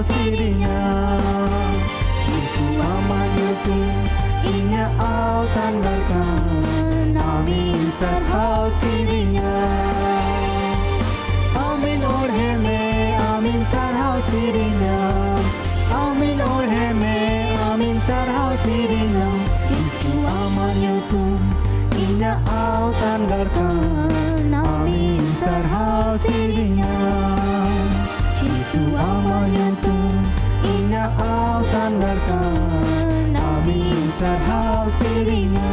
sirinya Yesus amanyutu inya au tanggalkan Amin sarhau sirinya Amin orheme amin sarhau sirinya Amin orheme amin sarhau sirinya Yesus amanyutu inya au tanggalkan Amin sarhau sirinya Yesus amanyutu inya au tanggalkan Amin sarhau sirinya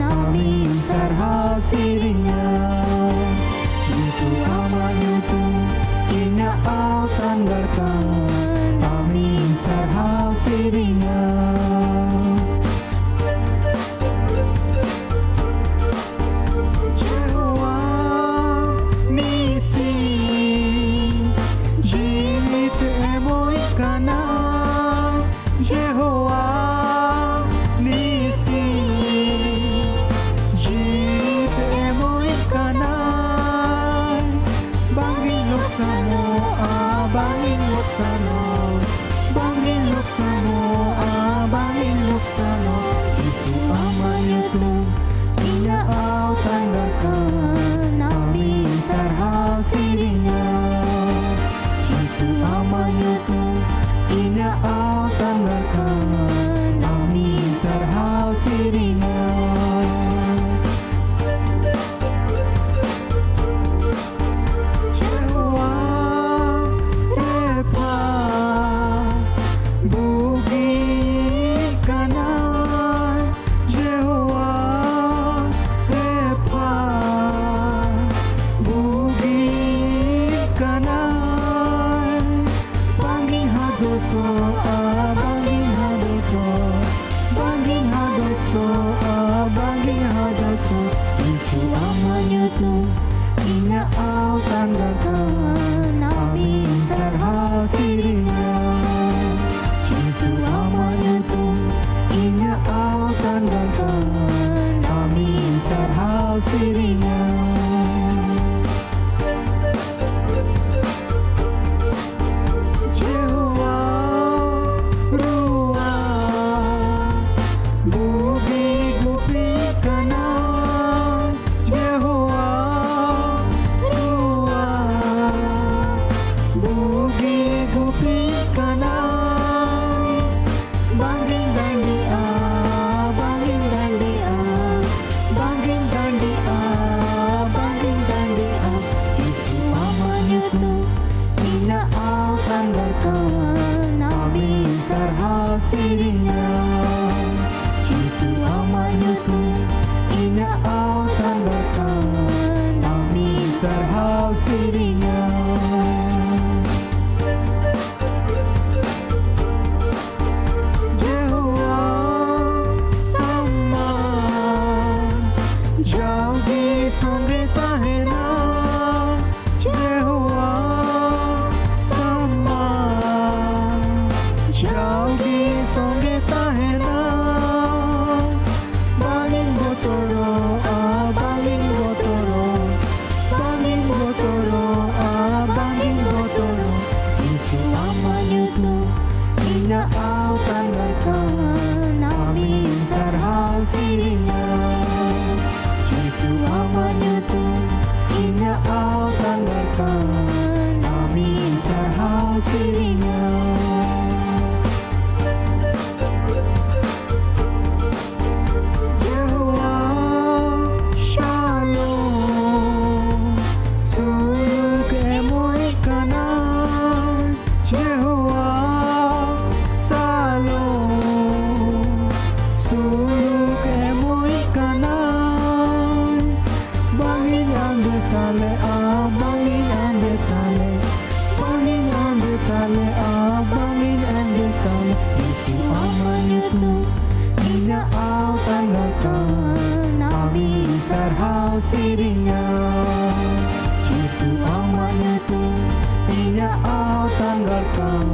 Amin sarhau sirinya Yesus amanyutu inya au tanggalkan Amin sarhau sirinya Jehovah nisi jit emoi kana Jehovah nisi jit emoi kana bangin luksano bangin luksano bangin luksano bangin luksano Yesus amanyutu inya au tanggalkan Amin sarhau sirinya Yesus amanyutu inya au tanggalkan Amin sarhau sirinya Jehovah Epa bugi kanan Jehovah Epa bugi kanan Bangin hadoso bangin hadoso bangin hadoso bangin hadoso Yesus amanyutu inya au tanggalkan Amin sarhau sirinya Yesus amanyutu inya au tanggalkan Amin sarhau sirinya Amin sarhau sirinya Yesus amanyutu inya au tanggalkan Amin sarhau sirinya Jehovah sama jauh di sangre tahena Jehovah sama jauh di sangre tahena sirinya Yesus amat nyutung Ia au tanggalkan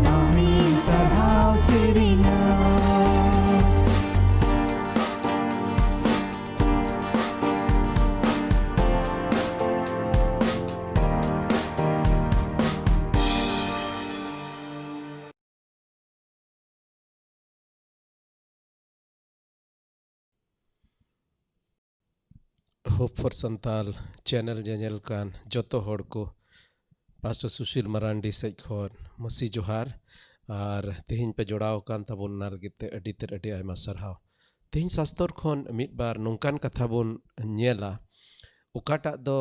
Amin sarhau sirinya hope for Santal channel जेनेल कान जोतो हड़ को pastor सुशील Marandi says खन मसी जोहार और तेहिं पे जोड़ाव कान तबन नारगिते अडिते अडी आयमा सरहाव तेहिं शास्त्र खन मिद बार नोंकान कथा बोन नेला उकाटा दो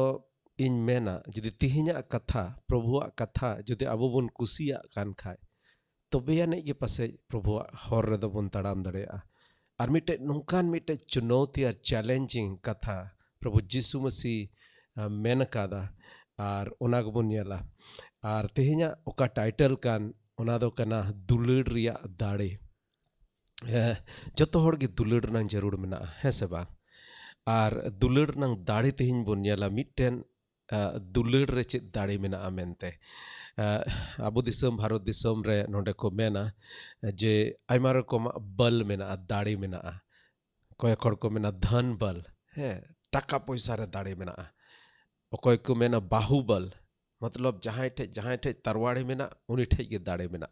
इन मेना जुदी तेहिंया कथा प्रभुआ कथा जुदी अबो बोन कुसिया कान खाय तबे याने के पासे प्रभुआ हर रे दो बोन तड़ाम दड़ेया और मिटे नोंकान मिटे चुनौती और चैलेंजिंग कथा प्रभु जीसु मसीह मेन कादा और ओना गबोन नेला और तेहिंया ओका टाइटल कान ओना दो कना दुलड़ रिया दाड़े जतो हड़ गे दुलड़ नang जरूर मेना है से बा और दुलड़ नang दाड़े तेहिं बोन नेला मिटेन दुलड़ रे चेद दाड़े मेना मेनते आबो दिसम भारत दिसम रे नोंडे को मेना जे आयमा रकम बल मेना दाड़े मेना कोय हड़ को मेना धन बल है टाका पैसा रे दाड़े मेना अकोय को मेना बाहुबल मतलब जहाँ ठे तरवाड़े मेना उनी ठे गे दाड़े मेना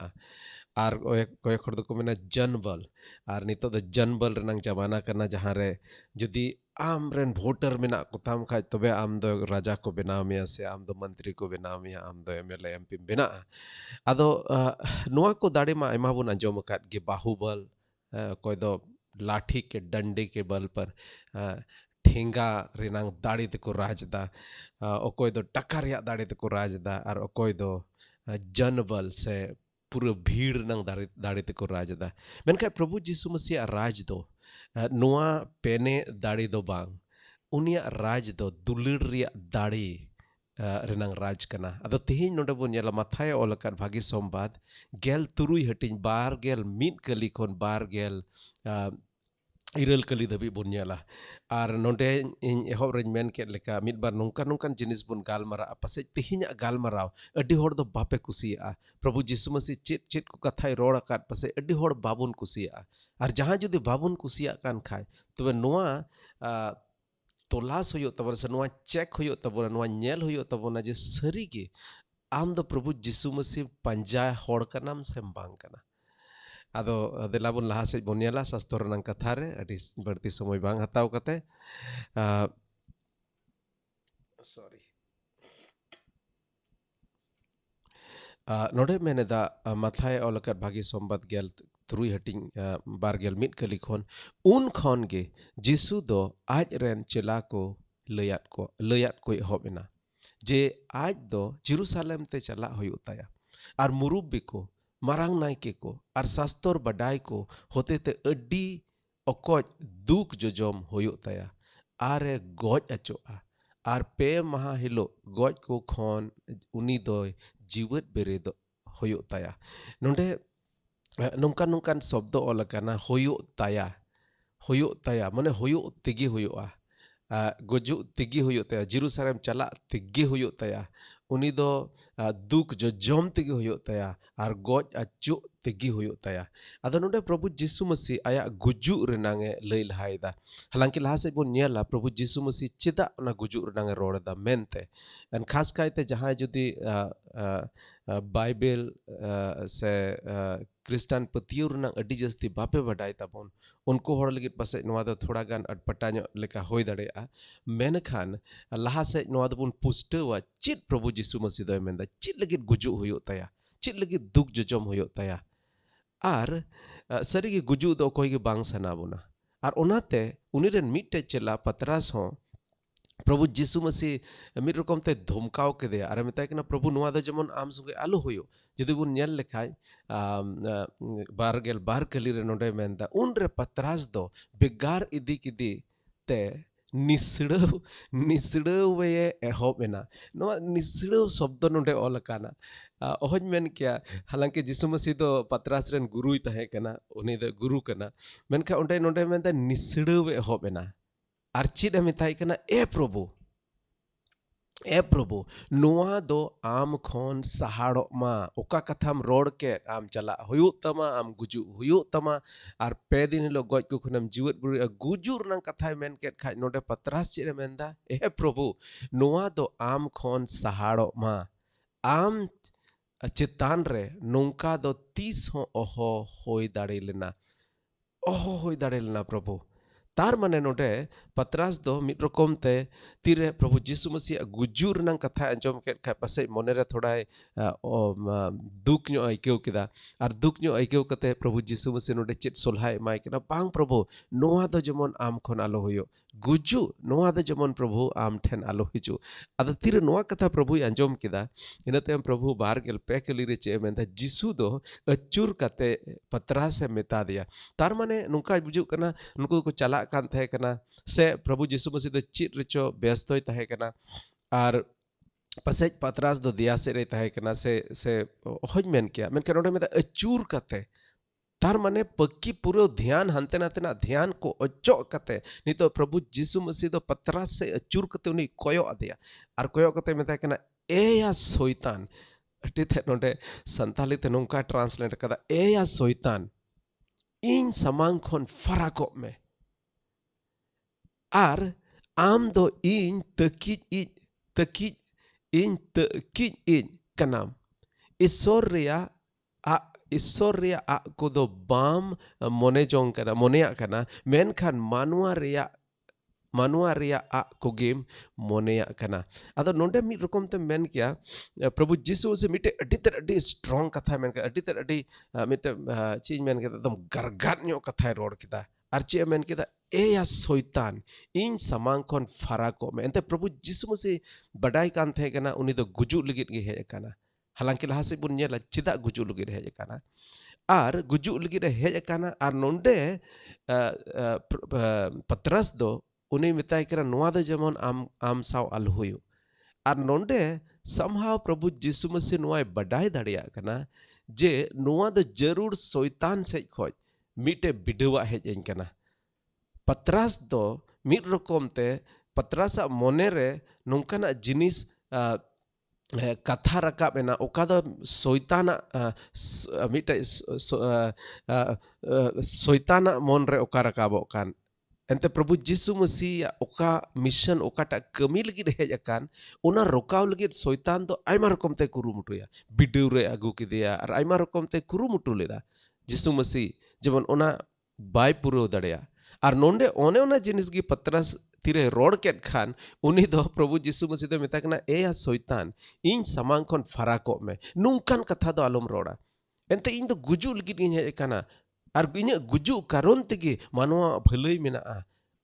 और कोय हड़ को मेना जनबल और नितो द जनबल रनंग जमाना करना जहाँ रे जुदी आम रेन वोटर मेना कोताम खाय तबे आम दो राजा को बनाव मिया से आम दो मंत्री को बनाव मिया आम दो एमएलए एमपी बना आदो नुआ को दाड़े मा आयमा बोन अंजम अकाद गे बाहुबल कोय दो लाठी के डंडे के बल पर ठेंगा रेनांग दाड़े तेको राजदा अकोय दो टका रिया दाड़े तेको राजदा और अकोय दो जनबल से पूरा भीड़ नंग दाड़े तेको राजदा मेनखाय प्रभु जीसु मसीह राज दो नुआ पेने दाड़े दो बांग उनिया राज दो दुलड़ रिया दाड़े रेनांग राज कना अदो तेहिं नोंडे बोन नेला माथाय ओलकान भागी सोमबाद गेल तुरुई हटिंग बार गेल मिद कली खन बार गेल इरल कली धबी बोन नेला और नोंडे इन एहब रेन मेन केद लेका मिद बार नोंकान जिनिस बोन गालमारा पासे तेहिंया गालमाराव अड्डी हड़ दो बापे कुसिया प्रभु जीसु मसीह चेत को कथाय रोड़ आकाद पासे अड्डी हड़ बाबुन कुसिया और जहाँ जुदी बाबुन कुसिया कान खाय तबे नोआ तलाश होयो तबन से नोआ चेक होयो तबन नोआ नेल होयो तबन जे सरी गे आम दो प्रभु जीसु मसीह पंजा हड़ कनाम से बांग कना आदो देलाबुन लहा से बोन नेला शास्त्र रनंग कथा रे अडी बढ़ती समय बांग हताव कते सॉरी नोडे मेनेदा माथाय ओलकर भागी सोमबाद गेल तुरुई हटिंग बार गेल मिद कली खन उन खन गे जीसु दो आज रेन चेला को लयात को एहबेना जे आज दो जेरूशलेम ते चला होयो ताया और मुरुब्बी को मारांग नायके को और शास्त्र बडाई को होते ते अड्डी अकोज दुख जोजम होयो ताया आरे गोज अचोआ और पे महा हिलो गोज को खन उनी दो जीवत बेरेद होयो ताया नोंडे नोंकान शब्द ओलकाना होयो ताया माने होयो तेगे होयोआ गोजु तेगे होयो ताया जेरूशलेम चला तेगे होयो ताया उनी दो दुख जो जम तेगे होयो ताया और गोज अचो तेगे होयो ताया अदो नोंडे प्रभु जीसु मसीह आया गुजु रेनांगे लई लहायदा हालांकि लहा से बोन नेला प्रभु जीसु मसीह चेदा ना गुजु रेनांगे रोड़दा मेनते एन खास कायते जहां जुदी बाइबल से क्रिस्टान पतियो रेनांग अडी जस्ती बापे बडाय ताबोन उनको हड़ लगित पासे नोआ दो थोड़ा गान अटपटा लेका होय दाड़ेया मेनखान लहा से नोआ दो बोन पुष्टवा चित प्रभु जीसु मसीह दो मेनदा चित लगित गुजु होयो ताया चित लगित दुख जोजम होयो ताया और सरी गे गुजु दो कोई गे बांग सना बोना और ओनाते उनीरेन मिटे चेला पतरास हो प्रभु जीसु मसीह मिद रकम ते धमकाव के दे और मेताय कना प्रभु नुआ दो जेमन आम संगे आलो होयो जदि बुन नेल लेखाय बारगेल बार कली रे नोंडे मेनदा उन रे पतरास दो बेगार इदी किदी ते निसड़व वे एहबेना नोआ निसड़व शब्द नोंडे ओलकाना ओहज मेन क्या हालांकि जीसु मसीह दो पतरास रेन गुरुई तहे कना उनी दो गुरु कना मेनखा ओंडे नोंडे मेनदा निसड़व एहबेना ᱟᱨ ᱪᱮᱫ ᱮ ᱢᱮᱛᱟᱭ ᱠᱟᱱᱟ ᱮ ᱯᱨᱚᱵᱷᱩ ᱱᱚᱣᱟ ᱫᱚ ᱟᱢ ᱠᱷᱚᱱ ᱥᱟᱦᱟᱲᱚᱜ ᱢᱟ ᱚᱠᱟ ᱠᱟᱛᱷᱟᱢ ᱨᱚᱲ ᱠᱮᱫ ᱟᱢ ᱪᱟᱞᱟᱜ ᱦᱩᱭᱩᱜ ᱛᱟᱢᱟ ᱟᱢ ᱜᱩᱡᱩᱜ ᱦᱩᱭᱩᱜ ᱛᱟᱢᱟ ᱟᱨ ᱯᱮ ᱫᱤᱱ ᱦᱤᱞᱳᱜ ᱜᱚᱡ ᱠᱚ ᱠᱷᱚᱱᱮᱢ ᱡᱤᱣᱮᱫ ᱵᱩᱨᱩᱜᱼᱟ ᱜᱩᱡᱩᱜ ᱨᱮᱱᱟᱜ ᱠᱟᱛᱷᱟᱭ ᱢᱮᱱ ᱠᱮᱫ ᱠᱷᱟᱡ ᱱᱚᱰᱮ ᱯᱟᱛᱨᱟᱥ ᱪᱮᱫ ᱮ ᱢᱮᱱᱫᱟ ᱮ ᱯᱨᱚᱵᱷᱩ ᱱᱚᱣᱟ ᱫᱚ ᱟᱢ ᱠᱷᱚᱱ ᱥᱟᱦᱟᱲᱚᱜ ᱢᱟ ᱟᱢ ᱪᱮᱛᱟᱱ ᱨᱮ ᱱᱚᱝᱠᱟ ᱫᱚ ᱛᱤᱥ ᱦᱚᱸ ᱚᱦᱚ ᱦᱩᱭ ᱫᱟᱲᱮ ᱞᱮᱱᱟ ᱯᱨᱚᱵᱷᱩ तार माने नोडे पतरास दो मिट रकम ते तीरे प्रभु यीशु मसीह गुजुर नंग कथा अंजम के खा पासे मने रे थोड़ा दुख न्यो आइकेव किदा आर दुख न्यो आइकेव कते प्रभु यीशु मसीह नोडे चित सोल्हाय माय किना बांग प्रभु नोआ दो जमन आम खन आलो होयो गुजु नोआ दो जमन प्रभु आम ठेन आलो हिजु अद तीरे नोआ कथा प्रभु अंजम किदा इनते प्रभु बार गेल पे केली रे चे मेंदा यीशु दो अचुर कते पतरास से मेता दिया तार माने नुका बुझु कना नुको को चला कान तहे कना से प्रभु यीशु मसीह दो चित रिचो व्यस्तय तहे कना आर पसेज पतरास दो दिया से रे तहे कना से होज मेन किया मेन के नोडे में अचूर कते तार माने पक्की पूरा ध्यान हंते नाते ना ध्यान को अचो कते नहीं तो प्रभु यीशु मसीह दो पतरास से अचूर कते उनी कोयो अदिया आर कोयो कते मेता कना ए या शैतान अटी थे नोडे संताली ते नोंका ट्रांसलेट कदा ए या शैतान इन समांग खन फराको में आर आम दो इन तकीज इन कनाम ईश्वर रिया आ को दो बाम मोने जोंग कना मोनेया कना मेनखान मानुआ रिया आ कोगेम मोनेया कना अदो नोंडे मिट रकम ते मेन किया प्रभु यीशु से मिटे अडी स्ट्रांग कथा मेन का अडी मिटे चीज मेन के एकदम गरगट न्यो कथा रोड किदा आर चे मेन किदा ए या शैतान इन समांग खन फराको में एंते प्रभु यीशु मसीह बडाई कान थे कना उनी दो गुजु लगित गे हेज कना हालांकि लहा से बुन नेला चिदा गुजु लगित हेज कना आर गुजु लगित हेज कना आर नोंडे पतरस दो उनी मिताय करा नोआ दो जेमन आम साव आल हुयो आर नोंडे somehow प्रभु यीशु मसीह नोआ बडाई दाड़िया कना जे नोआ दो जरूर शैतान से खोज मिटे बिडवा हेज कना पतरास दो मिट रकम ते पतरास मोने रे नोंकाना जिनिस कथा रकाब एना ओका दो शैताना मिटे शैताना मन रे ओका रकाबो कान एंते प्रभु यीशु मसीह ओका मिशन ओकाटा कमी लगी हेज अकान ओना रोकाव लगी शैतान दो आयमा रकम ते कुरुमुटुया बिडु रे अगु किदिया और आयमा रकम ते कुरुमुटु लेदा यीशु मसीह जेमन ओना बाय पुरो दड़िया और नोंडे ओने ओना जिनिस गी पतरस तीरे रोड केट खान उनी दो प्रभु यीशु मसीह दो मेता कना ए या शैतान इन समांग खन फराको में नुंकान कथा दो आलम रोड़ा एंते इन दो गुजु लगी इन हे कना और इन गुजु कारण तेगे मानवा भलई मेना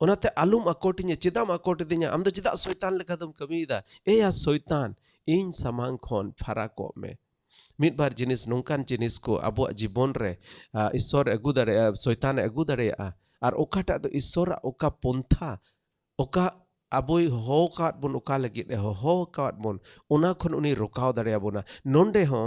ओनाते आलुम अकोटिnya चिदाम अकोटिदिnya आम दो चिदा शैतान लेखा दम कमीदा ए या शैतान इन समांग खन फराको में मिट बार जिनिस नुंकान जिनिस को अबो जीवन रे ईश्वर अगु दाड़े शैतान अगु दाड़े और ओकाटा दो ईश्वर ओका पंथा ओका अबोई हो काट बन ओका लगी हो काट बन उना खन उनी रोकाव दाड़िया बोना नोंडे हो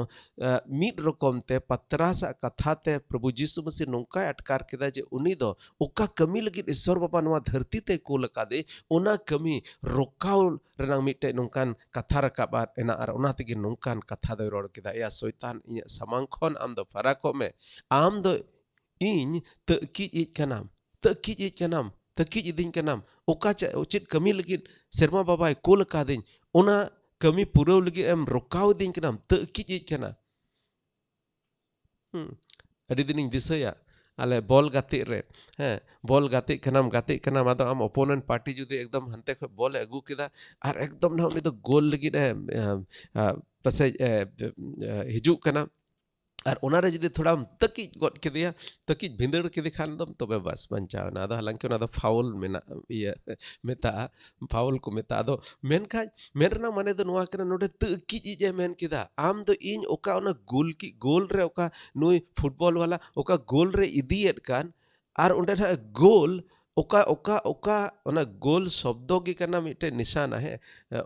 मिट रकम ते पतरास कथा ते प्रभु यीशु मसीह नोंका अटकार केदा जे उनी दो ओका कमी लगी ईश्वर बाबा नवा धरती ते कोल कादे उना कमी रोकाव रेनांग मिटे नोंकान कथा रकाब एना आर उना तेगे नोंकान कथा दो रोड केदा या शैतान इ समांग खन आम दो फराको में आम दो इन तकीज कनाम तकीज इदिन कनाम ओका चित कमी लगी शर्मा बाबा कोल कादिन ओना कमी पुरव लगी एम रोकाव दिन कनाम तकीज कना अडी दिन दिसया आले बॉल गाते रे बॉल गाते कनाम आदो आम ओपोनेंट पार्टी जुदे एकदम हंते ख बॉल अगू किदा आर एकदम ना उनी दो गोल लगी पसे हिजू कना और ओनारे जुदी थोड़ा तकीज गद केदिया तकीज भिंदड़ केदे खान दम तबे बस बंचावना आदो हालांकि ओना दो फाउल मेना मेता फाउल को मेता आदो मेनखा मेरना माने दो नोआ कना नोडे तकीज जे मेन केदा आम दो इन ओका ओना गोल रे ओका नुई फुटबॉल वाला ओका गोल रे इदियत कान और ओंडे गोल oka oka oka ona goal sobdo gi kana mite nisana he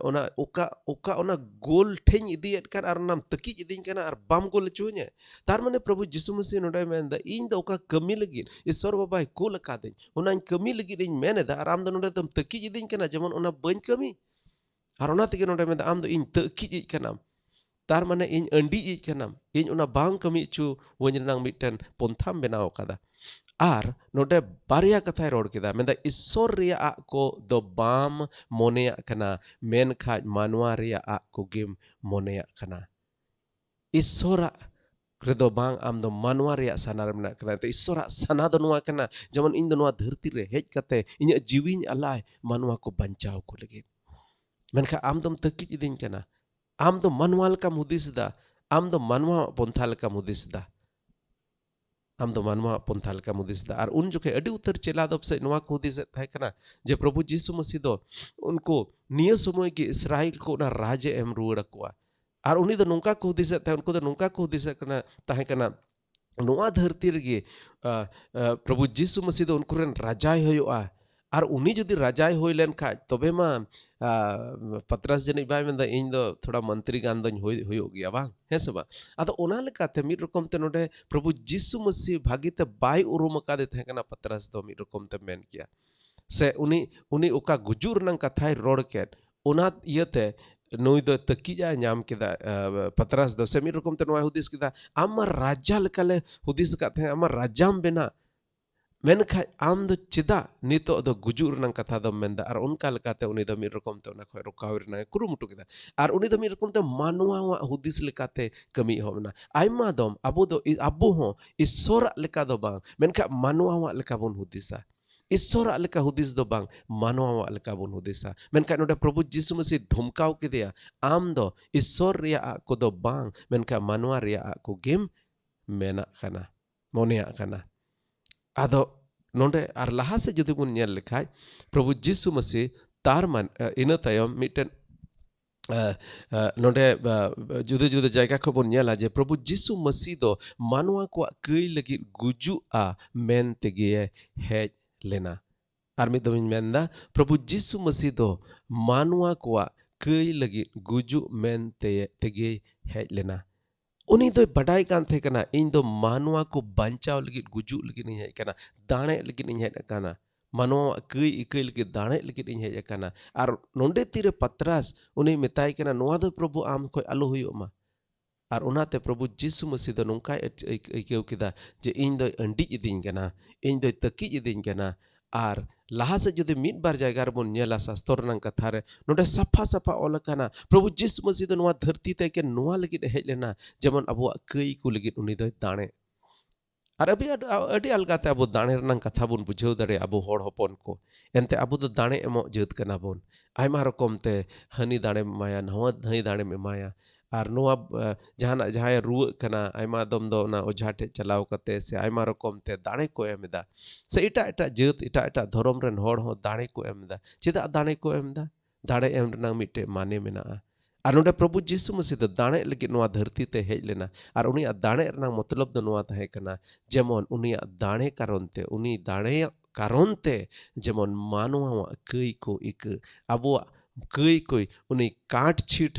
ona oka ona goal theny idiet kan ar nam taki idin kana ar bam goal chunya tar mane prabhu jisu masi nodai menda in da oka kami lagi isor babai kul kadin ona kami lagi in meneda ar am da nodai tam taki idin kana jamon ona ban kami ar ona tigi nodai menda am do in taki kana tar mane in andi kanam in ona bang kami chu wonjinang miten pontham benaw kada ar node barya kathay rod kida menda issor ria a ko do bam monea kana men kha manwa ria a ko gim monea kana issora redo bang am do manwa ria sanar mena kana te issora sana do noa kana jamon in do noa dharti re hej kate inya jiwin alai manwa ko banchaw ko lagit menkha am dom takit idin kana am do manwa lekam hudis da am do manwa pontha lekam hudis da am do manwa pontha lekam hudis da ar un jokhe adi utar chela do se noa ko hudis thae kana je prabhu jisu masi do unko niya somoy ge israel ko na raje em ruwada kwa ar uni do nongka ko hudis thae unko do nongka ko hudis kana tahe kana noa dharti rege prabhu jisu masi do unko ren rajai hoyoa ar uni jodi rajai hoi len kha tobe ma patras jeni bai menda in do thoda mantri gan do hoyo gya bang hese ba ado ona lekate mid rokom te node prabhu jisu masi bhagite bai urum kade the kana patras do mid rokom te men kiya se uni oka gujur nang kathai rod ket ona yete nui do takiya nyam kida patras do se mid rokom te noa hudis kida amar raja lekale hudis ka the amar rajam bena menkai am do cida nito do gujur nang katha do menda ar unka lekate uni do mid rokom te ona khoi rokawir na kurumutu kida ar uni do mid rokom te manwa wa hudis lekate kami homna aima dom abu do abu ho isora leka do bang menka manwa wa leka bon hudisa isora leka hudis do bang manwa wa leka bon hudisa menka noda prabhu jisu masi dhumkau kidia am do isor ria ko do bang menka manwa ria ko gem mena kana monia kana ado nonde ar laha se jodi bun nyel lekhai prabhu jisu masi tar man ina tayom miten nonde juda juda jayga ko bun nyela je prabhu jisu masi do manwa ko kei lagi guju a men tege hej lena ar mi do menda prabhu jisu masi do manwa ko kei lagi guju men tege hej lena uni do badai kan the kana in do manwa ko banchaw legit guju legit ni hej kana dane legit ni hej kana manwa kei legit dane legit ni hej kana ar nonde tire patras uni metai kana noa do prabhu am koi alu huyo ma ar onate prabhu jisu masi do nongkai ikeu kida je in do andi idin kana in do taki idin kana ar laha se jodi mid bar jayga rebon nyela sastor nang kathare nonde safa safa ola kana prabhu jisu masi do noa dharti te ke noa legit hej lena jemon abu kei ku legit uni do dane ar adi algate abu dane nang katha bun bujhau dare abu hor hopon ko ente abu do dane emo jeut kana bon aima rokom te hani dane maya nawa dhai dane me maya ar noa jahana jahaya ruwa kana aima dom do na ojha te chalaw kate se aima rokom te dane ko emda se eta jeut eta dhorom ren hor ho dane ko emda cheda dane ko emda dane em nang mitte mane mena ar nonde prabhu jisu masi do dane legit noa dharti te hej lena ar uni dane rena matlab do noa tahe kana jemon uni dane karonte uni dane karonte jemon manwa kei ko ik abu kei koi uni kaat chit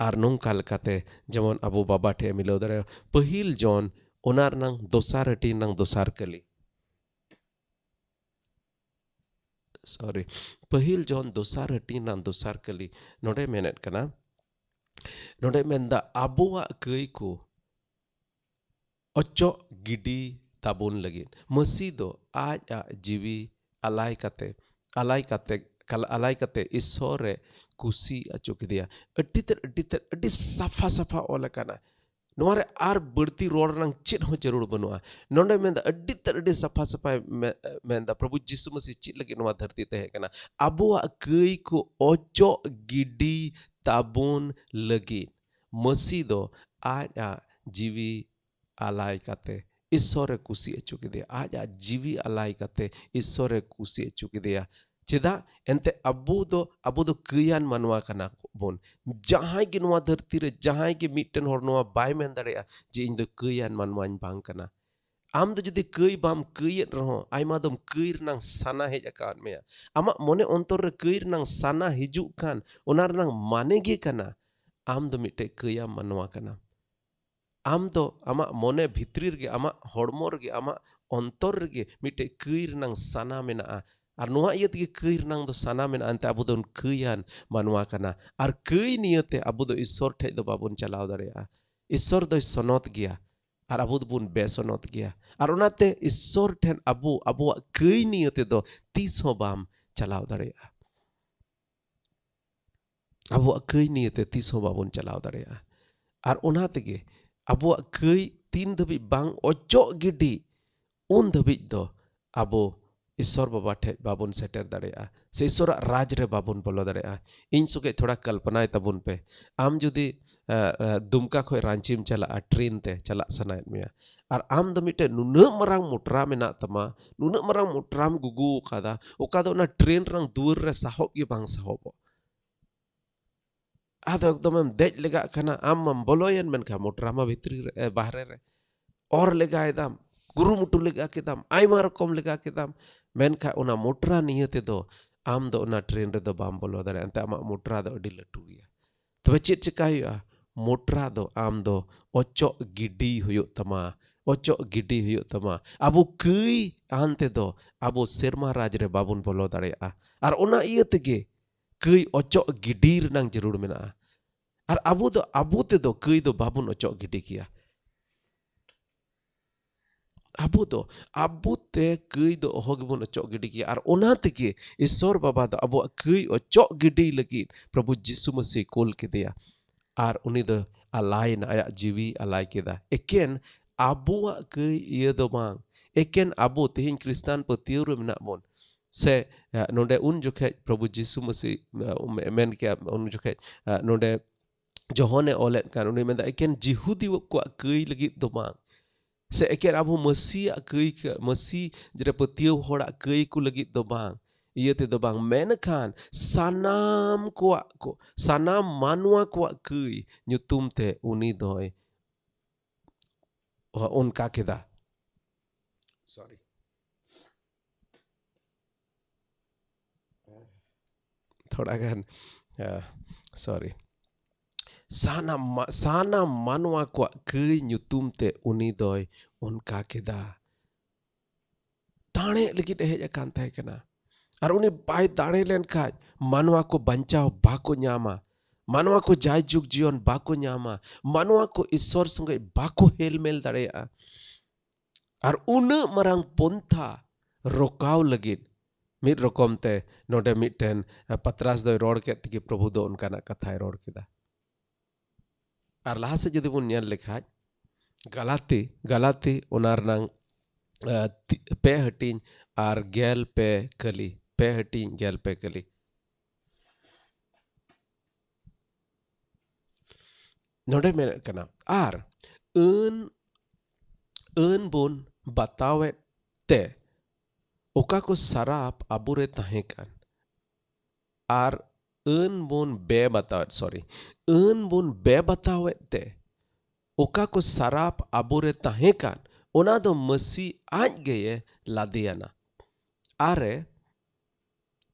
ar nongka lekate jemon abu baba te milaw dare pahil jon onar nang dosar hati nang dosar kali sorry pahil jon dosar hati nang dosar kali node menet kana node menda abuwa kei ko ocho gidi tabun lagi masi do aj a jiwi alai kate alai kate isore kusi acho kidia adi safa ola kana noare ar berti ror nang chit ho jarur banua nonde menda adi safa menda prabhu jisu masi chit lagi noa dharti te kana abuwa kei ko ocho gidi tabun lagi masi do aj a jiwi alai kate isore kusi acho kidia aj a jiwi alai kate isore kusi acho kidia cheda ente abu do kian manwa kana bon jahai gi noa dharti re jahai gi mitten hor noa bai men darea je in do kian manwa bang kana आम दो जुदी कई balm कई रहो आयमा दम कई रनang sana hej akan mea amak mone ontor re kei rnang sana hijuk kan onar rnang mane ge kana am do mite keiam manwa kana am do amak mone bhitri rege amak hormo rege amak ontor rege mite kei rnang sana menaa ar noa ieu tege kei rnang do sana mena ante abu don keian manwa kana ar kei niate abu do isor thej do babon chalaw dareya isor do sonot gea ar abu bun besonot gea ar onate isor ten abu kei niate do tis ho bam chalaw dareya abu kei niate tis ho babon chalaw dareya ar ona tege abu kei tin dhabi bang ojo gidi un dhabi do abu ईश्वर बाबा ठे बाबुन shutter दाड़ेया से ईश्वर राज रे बाबुन बोलो दाड़ेया इन सुगे थोड़ा कल्पना तबुन पे आम जुदी दुमका खो रांचीम चला train ते चला सनायत मिया और आम दो मिटे नुना मरांग मोटरा मेना तमा नुना मरांग मोटराम गुगु कादा ओका दो ना ट्रेन रंग दूर रे साहोब ये बांग साहोबो आदो एकदम हम देज लेगा खाना आम बोलोयन मन का मोटरामा भितरी बाहरे रे और लेगा एकदम गुरु मुटु लेगा केदाम आयमा रकम लेगा केदाम मेनखा उना मोटरा नियते दो आम दो उना ट्रेन रे दो बाम बोलो दारे अंते आमा मोटरा दो अडी लटू गया तबे चेद चिका हुआ मोटरा दो आम दो ओचो गिडी हुयो तमा ओचो गिडी हुयो तमा अबु कई आनते दो अबु सेरमा राज रे बाबुन बोलो दारे आर उना इय तेगे कई ओचो गिडी रनang जरूर मेना आर अबु ते दो कई दो बाबुन ओचो गिडी किया abu te kei do ohog bun ocok gidi ki ar ona tege isor baba do abu kei ocok gidi lagi Prabhu Jisu Masih kul kedia ar uni do alai na ayak jiwi alai keda eken abu kei ia do bang eken abu tehin Kristan petiur menak bon se nonde un jokhe Prabhu Jisu Masih men ke un jokhe nonde johone olet kan uni menda eken jihudi ko kei lagi do bang se eken abu Masih kei ke Masih jere petiu hora kei ku lagi do bang iya te do bang menkan sanam ko sanam manua ko kei nyutum te uni doi unka keda sorry थोड़ा gan sorry sana manwa ko kei nyutum te uni doi unka keda tane lagi hej akan tahe kana ar uni bai tane len kaj manwa ko banchaw bako nyama manwa ko jai juk jion bako nyama manwa ko isor sungai bako helmel dareya ar una marang pontha rokaw lagi mid rokom te node mitten patras doi rod ket tigi Prabhu do unkana kathay rod keda ar laha se jodi bun nyel lekhaj galati onar nang pe hatin ar gel pe kali pe hatin gel pe kali node men kana ar un bun batawet te oka ko sarap abure tahekan ar un bun be batawet te oka ko sarap abure tahekan ona do Masih aj geye ladeyana are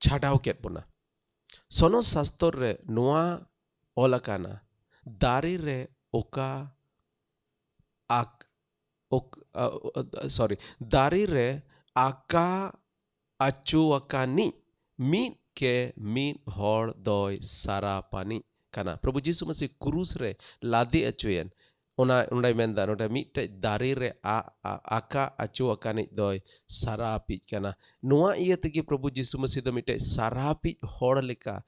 chadaw ket bona sono sastor re noa olakana dari re oka dari re aka acuakani mit ke mit hor doi sarapani kana Prabhu Jisu Masih krus re ladi acuyen ona menda nota mitte dari re aka acuakani doi sarapi kana noa iya tegi Prabhu Jisu Masih do mitte sarapi hor leka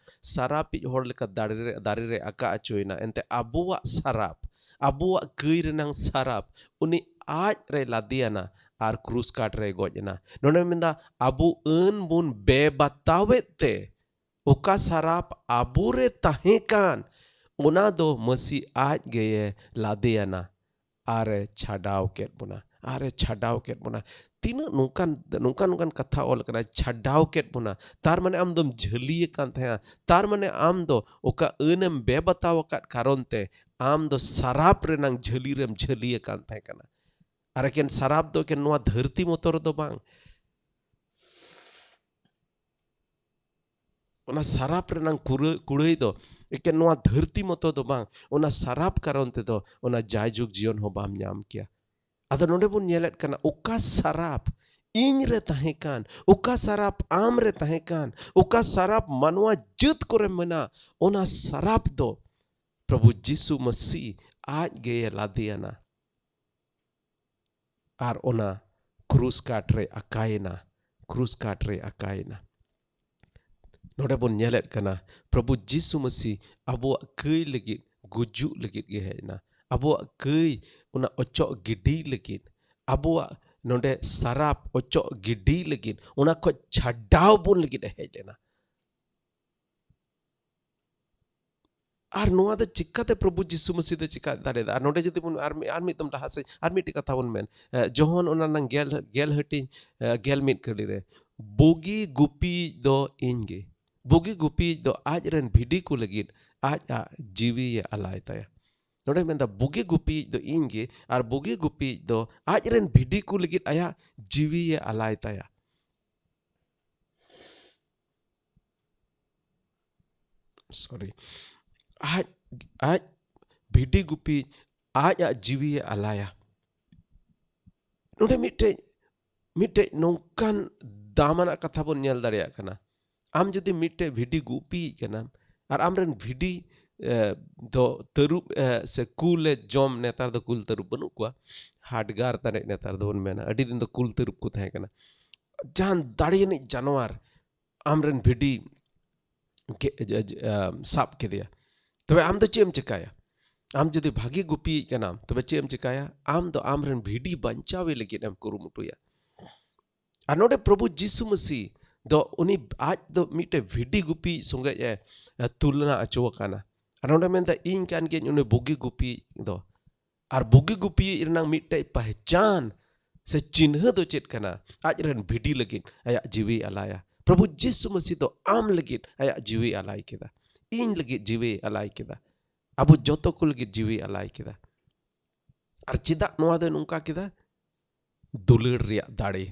dari re aka acuina ente abuwa sarap abuwa kei renang sarap uni aj re ladiana ar krus kat re gojna nona menda abu un bun be batawet te oka sarap abure tahekan ona do Masih aj geye ladeyana are chadaw ket bona tina nungkan katha ol kana chadaw ket bona tar mane am dom jhaliye kan thaya tar mane am do oka unem be bataw kat karon te am do sarap renang jhali rem jhaliye kan thaya kana Ar eken sarap do eken noa dharti motor do bang. Ona sarap renang kurai do eken noa dharti motor do bang. Ona sarap karon te do ona jayjuk jion ho bam nyam kia. Ado nonde pun nyelet kana uka sarap ᱤᱧ ᱨᱮ ᱛᱟᱦᱮᱸ ᱠᱟᱱ ᱚᱠᱟ ᱥᱟᱨᱟᱯ ᱟᱢ ᱨᱮ ᱛᱟᱦᱮᱸ ᱠᱟᱱ ᱚᱠᱟ ᱥᱟᱨᱟᱯ ᱢᱟᱱᱣᱟ ᱡᱟᱹᱛ ᱠᱚᱨᱮ ᱢᱮᱱᱟᱜ ᱚᱱᱟ ᱥᱟᱨᱟᱯ ᱫᱚ प्रभु यीशु मसीह आज गए लादियाना आर ओना क्रूस काट रे अकायना नोडे बोन नेलेट कना प्रभु यीशु मसीह अबो कई लगित गुजु लगित गे हेना अबो कई ओना ओचो गिडी लगित अबो नोडे सराप ओचो गिडी लगित ओना को छाडाव बोन लगित हेजना आर नोआ द चिक्काते प्रभु यीशु मसीह द चिक्का दाड़े दा नोडे जति बुन आर मितम लहा से आर मिटी कथा बुन मेन जोहन ओना नंग गेल हटी गेल मिट कली रे बोगी गुपी दो इंगे बोगी गुपी दो आज रन भिडी को लगित आज आ जीवी ये अलाय ताया नोडे मेन दा बोगी गुपी दो इंगे आर बोगी गुपी दो आज रन भिडी को लगित आया जीवी ये अलाय ताया सॉरी आज भिडी गुपी आज आ जीवी अलाया नोडे मिटे नौकान दामना कथा बोन नेल दाड़िया कना आम जदि मिटे भिडी गुपी कना और आमरन भिडी दो तरुप से कुल जॉम नेतार दो कुल तरुप बनु कुआ हाडगार तने नेतार दो बोन मेना अडी दिन दो कुल तरुप को थाहे कना जान दाड़िया नि जानवर आमरन भिडी साप के दिया तबे आम दो चेम चिकाया आम जदि भागी गुपी कना तबे चेम चिकाया आम दो आमरन भिडी बंचावे लगित एम कुरुमुटुया आ नोडे प्रभु यीशु मसीह दो उनी आज दो मिटे भिडी गुपी संगे तुलना अचो काना आ नोडे मेनदा इन कान गे उनी बोगी गुपी दो आर बोगी गुपी इरनांग मिटे पहचान से चिन्ह दो चेत काना आज रन भिडी लगित आया जीवी अलाया प्रभु यीशु मसीह दो आम लगित आया जीवी अलाय केदा इन लगित जीवी अलाय केदा अबो जोतो को लगित जीवी अलाय केदा आर चिदा नोआ दो नुंका केदा दुलड़ रिया दाड़े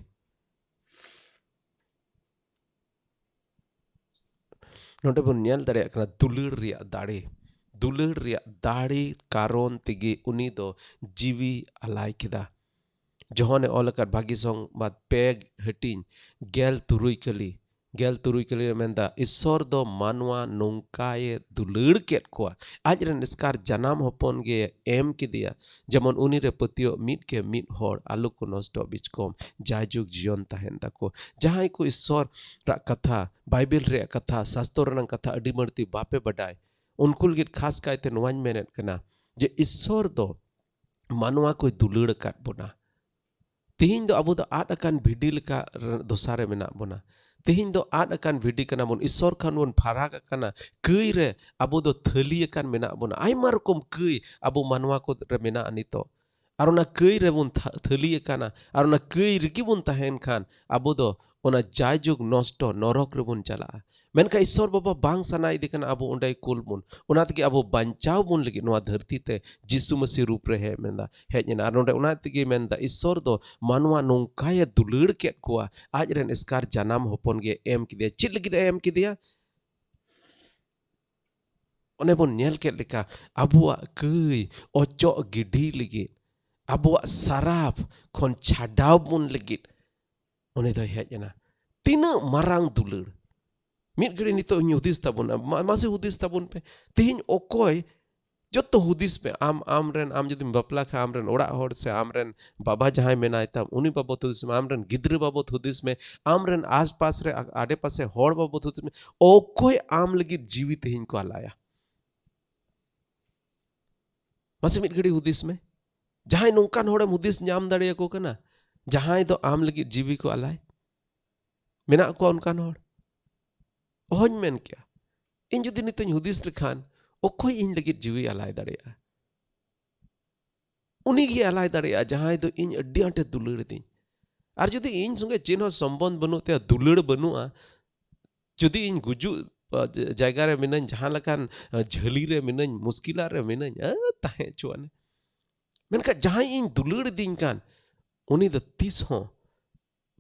नोडे बोन नेल दाड़े कना दुलड़ रिया दाड़े कारण तेगे उनी दो जीवी अलाय केदा जोहने ओलकर भागी सोंग बात पेग हटिन गेल तुरुई कली मेंदा ईश्वर दो मानवा नौकाये दुलड़ केत कोआ आज रन इसकार जनाम होपन गे एम के दिया जेमन उनी रे पतियो मीट के मीट होड़ आलू को नष्ट बिचकोम जायजुग जीवन तहन तको जहां को ईश्वर रा कथा बाइबल रे कथा शास्त्र रन कथा अडी मर्ती बापे बडाय उनको लगित खास कायते नवाñ मेनेट कना जे ईश्वर दो मानवा को दुलड़ काट बोना तिहिन दो अबो दो आद अकान भिडी लेका दोसारे मेना बोना तिहिन दो आद अकान भिडी कना बोन ईश्वर खान बोन फाराग कना कई रे अबो दो थली अकान मेना बोना आयमा रकम कई अबो मानवा को रे मेना अनितो आर ओना कई रे बोन थली अकाना आर ओना कई रिगी बोन तहेन खान अबो दो ओना जायजुग नष्ट नरक रे बोन चला मेनका ईश्वर बाबा बांग सना इदी कना अबो ओंडे कुल बोन ओना तगे अबो बंचाव बोन लगी नोआ धरती ते यीशु मसीह रूप रे हे मेंदा हेजना आर ओंडे ओना तगे मेंदा ईश्वर दो मानवा नोंकाय दुलड़ केत कोआ आज रेन इसकार जनाम होपन गे एम किदिया चित लगी एम किदिया ओने बोन नेल केत लेका अबुआ कई ओचो गिडी लगी अबुआ सराप खन छाडाव बोन लगी ओने दो हेजना तीना मारांग दुलड़ मिट घड़ी नितो हुदिस ताबुन मासे हुदिस ताबुन पे तिहिन ओकोय जोतो हुदिस पे आम रेन आम जदि बापला खा आम रेन ओड़ा होड़ से आम रेन बाबा जहां मेनाय ताम उनी बाबत हुदिस में आम रेन गिद्र बाबत हुदिस में आम रेन आसपास रे आडे पासे होड़ बाबत हुदिस में ओकोय आम लगी जीवित हिन को आलाया मासे मिट घड़ी हुदिस में जहां नौकान होड़े हुदिस ᱧᱟᱢ दाड़िया को कना जहां दो आम लगी जीवी को आलाय मेना को उनकान होड़ ओहन मेन क्या इन जुदी नितों हुदिस लेखान ओखोय इन लगी जीवी अलाय दाड़िया उनी गे अलाय दाड़िया जहां दो इन अड्डी आंटे दुलड़ दी आर जुदी इन संगे चेन हो संबंध बनु ते दुलड़ बनुआ जुदी इन गुजु जायगा रे मिनन जहां लकान झली रे मिनन मुश्किला रे मिनन ताहे चुआने मेनका जहां इन दुलड़ दीन कान ᱩᱱᱤ ᱫᱚ ᱛᱤᱥ ᱦᱚᱸ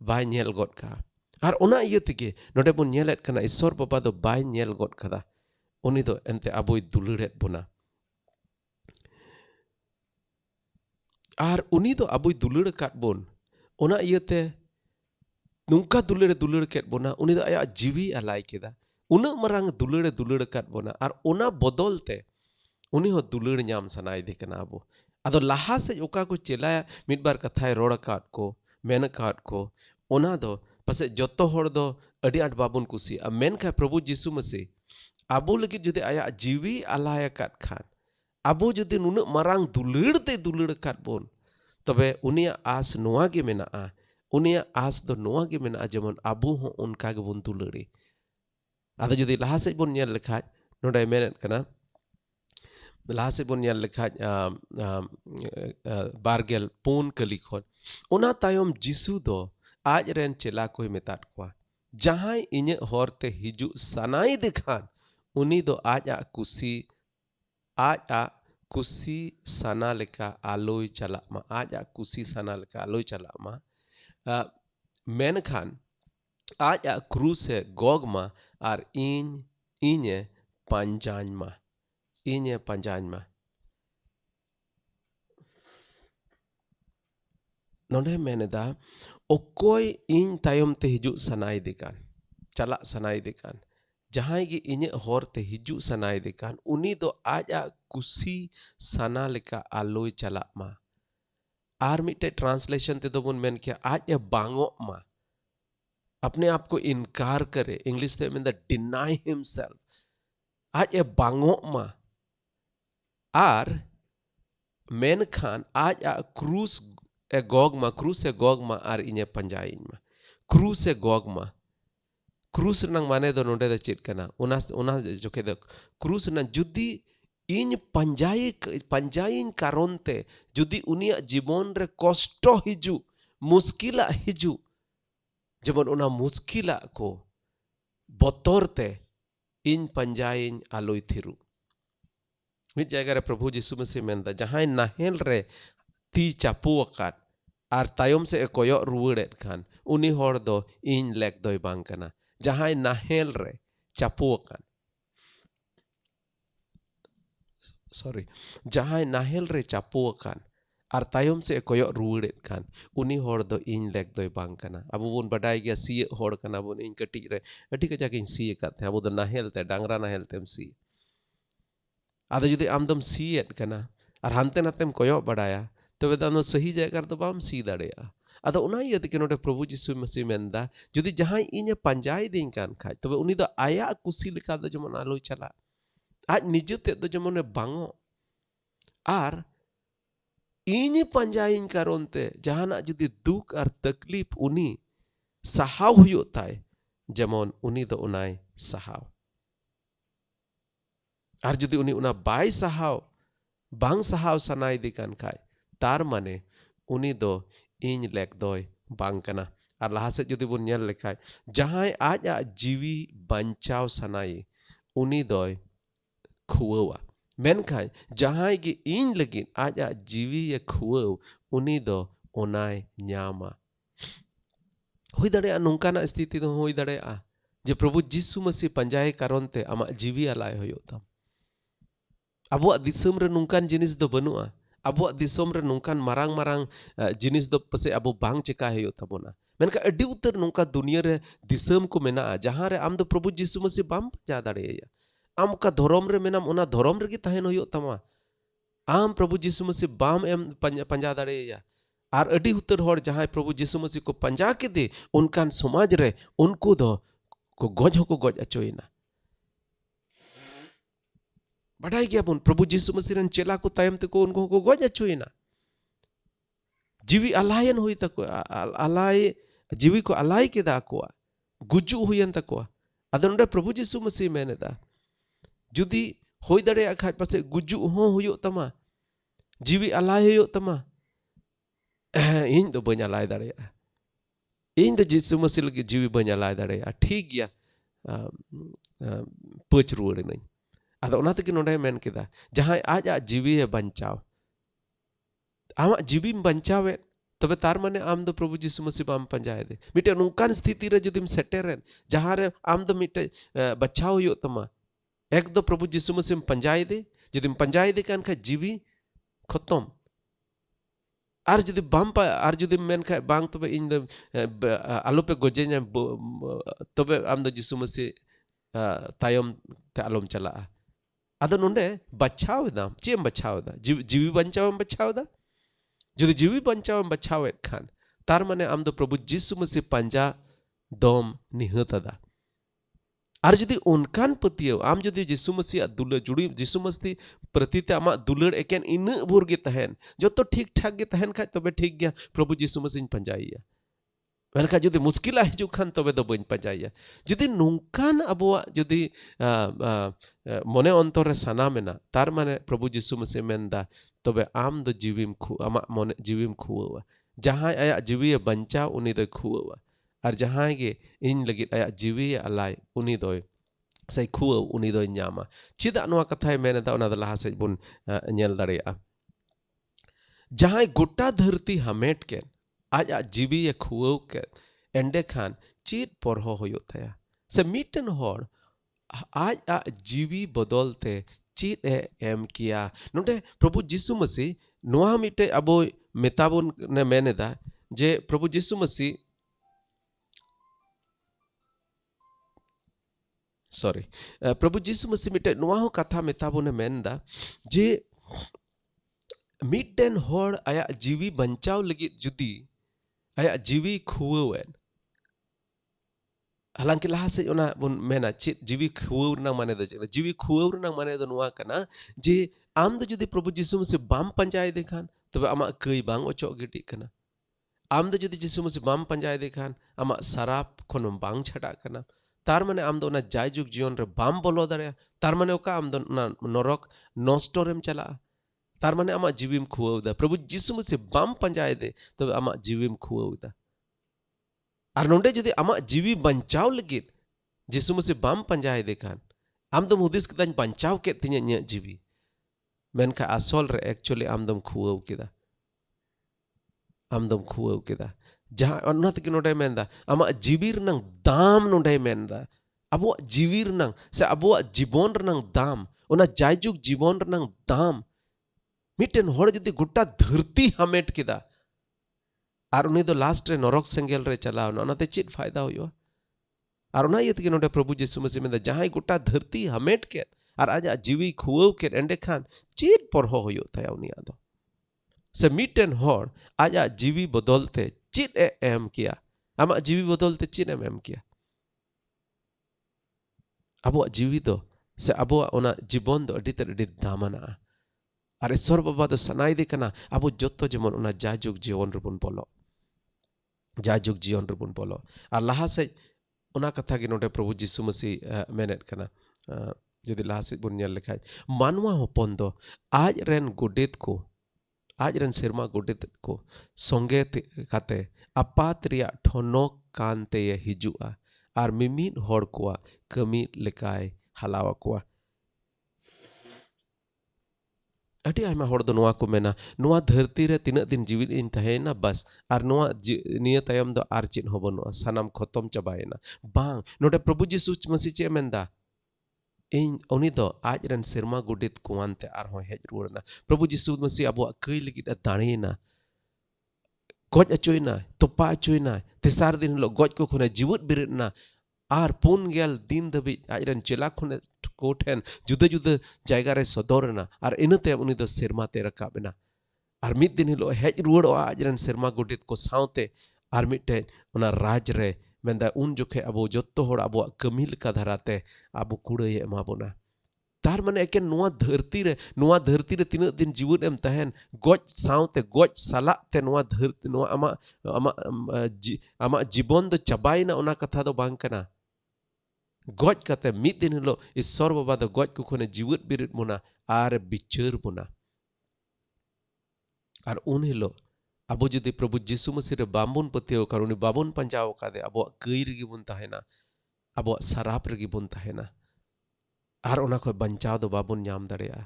ᱵᱟᱭ ᱧᱮᱞ ᱜᱚᱫ ᱠᱟᱜᱼᱟ ᱟᱨ ᱚᱱᱟ ᱤᱭᱟᱹ ᱛᱮᱜᱮ ᱱᱚᱰᱮ ᱵᱚᱱ ᱧᱮᱞᱮᱫ ᱠᱟᱱᱟ ᱤᱥᱥᱚᱨ ᱵᱟᱵᱟ ᱫᱚ ᱵᱟᱭ ᱧᱮᱞ ᱜᱚᱫ ᱠᱟᱫᱟ ᱩᱱᱤ ᱫᱚ ᱮᱱᱛᱮ ᱟᱵᱚᱭ ᱫᱩᱞᱟᱹᱲᱮᱫ ᱵᱚᱱᱟ ᱟᱨ ᱩᱱᱤ ᱫᱚ ᱟᱵᱚᱭ ᱫᱩᱞᱟᱹᱲ ᱟᱠᱟᱫ ᱵᱚᱱ ᱚᱱᱟ ᱤᱭᱟᱹᱛᱮ ᱱᱚᱝᱠᱟ ᱫᱩᱞᱟᱹᱲ ᱠᱮᱫ ᱵᱚᱱᱟ ᱩᱱᱤ ᱫᱚ ᱟᱭᱟᱜ ᱡᱤᱣᱤ ᱟᱞᱟᱭ ᱠᱮᱫᱟ ᱩᱱᱟᱹᱜ ᱢᱟᱨᱟᱝ ᱫᱩᱞᱟᱹᱲ ᱟᱠᱟᱫ ᱵᱚᱱᱟ ᱟᱨ ᱚᱱᱟ ᱵᱚᱫᱚᱞ ᱛᱮ ᱩᱱᱤ ᱦᱚᱸ ᱫᱩᱞᱟᱹᱲ ᱧᱟᱢ ᱥᱟᱱᱟᱭᱮᱫᱮ ᱠᱟᱱᱟ ᱟᱵᱚ ᱟᱫᱚ ᱞᱟᱦᱟ ᱥᱮᱫ ᱚᱠᱟ ᱠᱚ ᱪᱮᱞᱟᱭᱟ ᱢᱤᱫᱵᱟᱨ ᱠᱟᱛᱷᱟᱭ ᱨᱚᱲ ᱟᱠᱟᱫ ᱠᱚ ᱢᱮᱱ ᱟᱠᱟᱫ ᱠᱚ ᱚᱱᱟ ᱫᱚ ᱯᱟᱥᱮᱡ ᱡᱚᱛᱚ ᱦᱚᱲ ᱫᱚ ᱟᱹᱰᱤ ᱟᱸᱴ ᱵᱟᱵᱚᱱ ᱠᱩᱥᱤᱭᱟᱜᱼᱟ ᱢᱮᱱᱠᱷᱟᱱ ᱯᱨᱚᱵᱷᱩ ᱡᱤᱥᱩ ᱢᱟᱥᱤ ᱟᱵᱚ ᱞᱟᱹᱜᱤᱫ ᱡᱩᱫᱤ ᱟᱭᱟᱜ ᱡᱤᱣᱤ ᱟᱞᱟᱭ ᱟᱠᱟᱫ ᱠᱷᱟᱱ ᱟᱵᱚ ᱡᱩᱫᱤ ᱱᱩᱱᱟᱹᱜ ᱢᱟᱨᱟᱝ ᱫᱩᱞᱟᱹᱲ ᱛᱮ ᱫᱩᱞᱟᱹᱲ ᱟᱠᱟᱫ ᱵᱚᱱ ᱛᱚᱵᱮ ᱩᱱᱤᱭᱟᱜ ᱟᱸᱥ ᱱᱚᱣᱟ ᱜᱮ ᱢᱮᱱᱟᱜᱼᱟ ᱩᱱᱤᱭᱟᱜ ᱟᱸᱥ ᱫᱚ ᱱᱚᱣᱟ ᱜᱮ ᱢᱮᱱᱟᱜᱼᱟ ᱡᱮᱢᱚᱱ ᱟᱵᱚ ᱦᱚᱸ ᱚᱱᱠᱟ ᱜᱮᱵᱚᱱ ᱫᱩᱞᱟᱹᱲᱮ ᱟᱫᱚ ᱡᱩᱫᱤ ᱞᱟᱦᱟ ᱥᱮᱫ ᱵᱚᱱ ᱧᱮᱞ ᱞᱮᱠᱷᱟᱡ ᱱᱚᱰᱮ ᱢᱮᱱᱮᱫ ᱠᱟᱱᱟ ᱞᱟᱦᱟ ᱥᱮᱫ ᱵᱚᱱ ᱧᱮᱞ ᱞᱮᱠᱷᱟᱡ 24 ᱠᱟᱹᱞᱤ ᱠᱷᱚᱱ ᱚᱱᱟ ᱛᱟᱭᱚᱢ ᱡᱤᱥᱩ ᱫᱚ ᱟᱡ ᱨᱮᱱ ᱪᱮᱞᱟ ᱠᱚᱭ ᱢᱮᱛᱟᱫ ᱠᱚᱣᱟ ᱡᱟᱦᱟᱸᱭ ᱤᱧᱟᱹᱜ ᱦᱚᱨᱛᱮ ᱦᱤᱡᱩᱜ ᱥᱟᱱᱟᱭᱮᱫᱮ ᱠᱷᱟᱱ ᱩᱱᱤ ᱫᱚ ᱟᱡᱟᱜ ᱠᱩᱥᱤ ᱥᱟᱱᱟ ᱞᱮᱠᱟ ᱟᱞᱚᱭ ᱪᱟᱞᱟᱜ ᱢᱟ ᱟᱡᱟᱜ ᱠᱩᱥᱤ ᱥᱟᱱᱟ ᱞᱮᱠᱟ ᱟᱞᱚᱭ ᱪᱟᱞᱟᱜ ᱢᱟ ᱢᱮᱱᱠᱷᱟᱱ ᱟᱡᱟᱜ ᱠᱨᱩᱥᱮ ᱜᱚᱜ ᱢᱟ ᱟᱨ ᱤᱧᱮ ᱯᱟᱸᱡᱟᱧ ᱢᱟ ᱱᱚᱰᱮ ᱢᱮᱱᱮᱫᱟ ᱚᱠᱚᱭ ᱤᱧ ᱛᱟᱭᱚᱢ te hijuk sanayede kan ᱪᱟᱞᱟᱜ ᱥᱟᱱᱟᱭᱮᱫᱮ ᱠᱟᱱ ᱡᱟᱦᱟᱸᱭ ᱜᱮ ᱤᱧᱟᱹᱜ ᱦᱚᱨᱛᱮ ᱦᱤᱡᱩᱜ ᱥᱟᱱᱟᱭᱮᱫᱮ ᱠᱟᱱ ᱩᱱᱤ ᱫᱚ ᱟᱡᱟᱜ ᱠᱩᱥᱤ ᱥᱟᱱᱟ ᱞᱮᱠᱟ ᱟᱞᱚᱭ ᱪᱟᱞᱟᱜ ᱢᱟ आर मिट्टे ट्रांसलेशन ते दोबन मेन किया आज ये बांगो मा अपने आप को इनकार करे इंग्लिश ते में द डिनाई हिमसेल्फ आज ये बांगो मा आर मेन खान आज आ क्रूस ए गोग मा आर इन्हे पंजाइन मा क्रूस ए गोग मा क्रूस नंग माने दो नोंडे द चिट कना उना जोखे द क्रूस न जुदी इन पंजाइन कारोनते जुदी उनिया जीवन रे कष्ट हिजु मुश्किला हिजु जेमन उना मुश्किला को बतोरते इन पंजाइन आलोय थिरु मिट जायगा रे प्रभु यीशु मसीह मेंदा जहां नाहेल रे ती चापू अकात आर तायम से कोयो रुवड़ेत खान उनी होड़ दो इन लेक दोय बांग कना जहां नाहेल रे चापू अकात सॉरी जहां नाहेल रे चापू अकान आर तायम से कोयो रुवड़ेत खान उनी होड़ दो इन लेक दोय बांग कना अबो बोन बडाय गया सी होड़ कना बोन इन कटी रे अटी कजा के सी कात अबो दो नाहेल ते डांगरा नाहेल तेम सी आदो जुदी आमदम सी एट कना आर हानते नातेम कोयो बडाया तबे दानो सही जगह तो बाम सी दाड़ेया आदो उना इयते के नोडे प्रभु यीशु मसीह मेंदा जुदी जहां इने पंजाय दिन कान खाय तबे उनी दो आया कुसी लेका दो जमन आलोय चला आज निजते दो जमन बांगो आर इने पंजाइन कारोनते जहाना जुदी दुख आर तकलीफ उनी सहाव हुयो ताय जमन उनी दो उनाय सहाव आर जुदी उनी उना बाय सहाव बांग सहाव सनाय दिकान खाय तार माने उनी दो इन लेक दोय बांग कना आर लहा से जुदी बुन नेल लेखाय जहां आज आ जीवी बंचाव सनाय उनी दोय खुवा मेनखाय जहां गे इन लगिन आज आ जीवी ये खुवा उनी दो ओनाय न्यामा हुई दड़े नोंकाना स्थिति दो हुई दड़े जे प्रभु यीशु मसीह पंजाय कारोनते आमा जीवी आलाय होयो तम अबुआ दिसम रे नुंकान जिनिस दो बनुआ अबुआ दिसम रे नुंकान मारांग मारांग जिनिस दो पसे अबु बांग चिका हेयो तबोना मेनका अड्डी उतर नुंका दुनिया रे दिसम को मेना जहां रे आम दो प्रभु यीशु मसीह बाम पंजा दाड़ेया आम का धर्म रे मेनाम ओना धर्म रे गी तहेन होयो तमा आम प्रभु यीशु मसीह बाम एम पंजा दाड़ेया आर अड्डी उतर होड़ जहां प्रभु यीशु मसीह को पंजा के दे उनकान समाज रे उनको दो को गज हो को गज अचोइना बढ़ाई गया बुन प्रभु यीशु मसीह रन चेला को तायम ते को उनको को गज अचुइना जीवी अलायन हुई तको अलाय जीवी को अलाय के दा को गुजु हुयन तको अदन नोडे प्रभु यीशु मसीह मेनेदा जुदी होई दड़े खाज पासे गुजु हो हुयो तमा जीवी अलाय हुयो तमा इन दो बñ अलाय दड़े इन दो यीशु मसीह लगी जीवी बñ अलाय दड़े ठीक गया पच रुवड़ नई आदो ओनाते कि नोडे मेन केदा जहां आज आ जीवी बंचाव आमा जीवी बंचावे तबे तार माने आम दो प्रभु यीशु मसीह बाम पंजाय दे मिटे नुकान स्थिति रे जुदिम सेटेरेन जहां रे आम दो मिटे बचाव हुयो तमा एक दो प्रभु यीशु मसीह पंजाय दे जुदिम पंजाय दे कान खा जीवी खत्म आर जुदि बाम पा आर जुदि मेन खा बांग तबे इन दो आलो पे गोजे냐 तबे आम दो यीशु मसीह तायम ते आलोम चला आदो नोंडे बचाव दा चेम बचाव दा जीवी बचाव दा जुदि जीवी बचाव बचावेत खान तार माने आम दो प्रभु यीशु मसीह पंजा दम निहतदा आर जुदि उनकान पतियो आम जुदि यीशु मसीह दुलड़ जुड़ी यीशु मसीह प्रतिते आमा दुलड़ एकेन इन भोर गे तहन जो तो ठीक ठाक गे तहन खा तबे ठीक गया प्रभु यीशु मसीह पंजाइया मेनखा जुदि मुश्किल हिजू खान तबे दो बइन पंजाइया जुदि नुकान अबुआ जुदि मने अंतर साना मेना तार माने प्रभु यीशु मसीह मेनदा तबे आम दो जीविम खु आमा मने जीविम खुवा जहां आया जीवी बंचा उनी दो खुवा और जहां गे इन लगित आया जीवी अलाय उनी दो से खुवा उनी दो न्यामा चिदा नवा कथाय मेनदा ओना द लहा से बुन नेल दाड़ेया जहां गोटा धरती हमेट के आज जीवी खुआ के एंडे खान चीत परहो होयो थया से मिटन होड़ आज जीवी बदलते चीत एम किया नोडे प्रभु यीशु मसीह नोआ मिटे अबो मेताबुन ने मेनेदा जे प्रभु यीशु मसीह सॉरी प्रभु यीशु मसीह मिटे नोआ हो कथा मेताबुन ने मेनदा जे मिटन होड़ आया जीवी बंचाव लगी जुदी आया जीवी खुवेन हालांकि लहा से ओना बुन मेना चित जीवी खुवेर ना माने दो जीवी खुवेर ना माने दो नुआ कना जे आम दो जुदी प्रभु यीशु मसीह बाम पंजाय देखान तबे आमा कई बांग ओचो गिटी कना आम दो जुदी यीशु मसीह बाम पंजाय देखान आमा सराप खन बांग छटा कना तार माने आम दो ना जायजुग जीवन रे बाम बोलो दाड़े तार माने ओका आम दो ना नरक नष्टरेम चला तार माने आमा जीवीम खुवेदा प्रभु यीशु मसीह बाम पंजाय दे तबे आमा जीवीम खुवेदा और नोंडे जुदी आमा जीवी बंचाव लगी यीशु मसीह बाम पंजाय देखान आम दम हुदिस कदाñ बंचाव के तिnya nya जीवी मेनखा आसल रे एक्चुअली आम दम खुवेव केदा आम दम खुवेव केदा जहां ओना तक नोंडे मेनदा आमा जीवी रनang दाम नोंडे मेनदा अबो जीवी रनang से अबो जीवन रनang दाम ओना जायजुग जीवन रनang दाम मिटन होड़ जुदी गोटा धरती हमेट केदा और उनी दो लास्ट रे नरक सेंगेल रे चलाव ओनाते चित फायदा होयो और ओना इयत के नोडे प्रभु यीशु मसीह में जहां गोटा धरती हमेट के और आज जीवी खुवेव के एंडे खान चित परहो होयो थया उनिया दो से मिटन होड़ आज जीवी बदलते चित एम किया आमा जीवी बदलते चित एम किया अबो जीवी दो से अबो ओना जीवन दो अडी ते अडी दामना और ईश्वर बाबा दो सनाई दे कना अबो जोतो जेमन ओना जायजुग जीवन रबुन बोलो जायजुग जीवन रबुन बोलो और लहा से ओना कथा के नोडे प्रभु यीशु मसीह मेनेट कना जुदी लहा से बुन नेल लेखाय मानवा होपन दो आज रेन गोडेत को आज रेन सेरमा गोडेत को संगे काते आपात रिया ठोनोक कानते हिजुआ और मिमिद होड़ कोआ कमी लेकाय हलावा कोआ अटी आयमा होड़ दो नुआ को मेना नुआ धरती रे तीना दिन जीवित इन तहेना बस और नुआ निया तायम दो आर चिन हो बनुआ सनम खत्म चबायना बांग नोडे प्रभु यीशु मसीह चे मेंदा इन उनी दो आज रन सेरमा गुडित कुआनते आर हो हेज रुड़ना प्रभु यीशु मसीह अबो कई लगित दाणेना गज अचोयना तोपा अचोयना तेसार दिन लो गज को खुने जीवित बिरना आर पुन गेल दिन दबी आजरन चेला खुने कोठेन जुदा जुदा जायगा रे सदरना और इनते उनी दो सेरमा ते रकाबना और मिद दिन हिलो हेज रुड़ आजरन सेरमा गुडित को सावते और मिटे उना राज रे मेंदा उन जोखे अबो जत्तो होड़ अबो कमी लेका धराते अबो कुड़े एमा बोना तार माने एके नुआ धरती रे तीना दिन जीवन एम तहन गज सावते गज सलाते नुआ धरती नुआ आमा जीवन दो चबायना उना कथा दो बांग कना गज कते मिद दिन हिलो ईश्वर बाबा दो गज को खुने जीवित बिरित मुना आर बिचार बुना और उन हिलो अबो जुदी प्रभु यीशु मसीह रे बाबुन पतियो करुनी बाबुन पंजाव कादे अबो कई रगी बुन तहेना अबो सराप रगी बुन तहेना और उना को बंचाव दो बाबुन नाम दड़ेया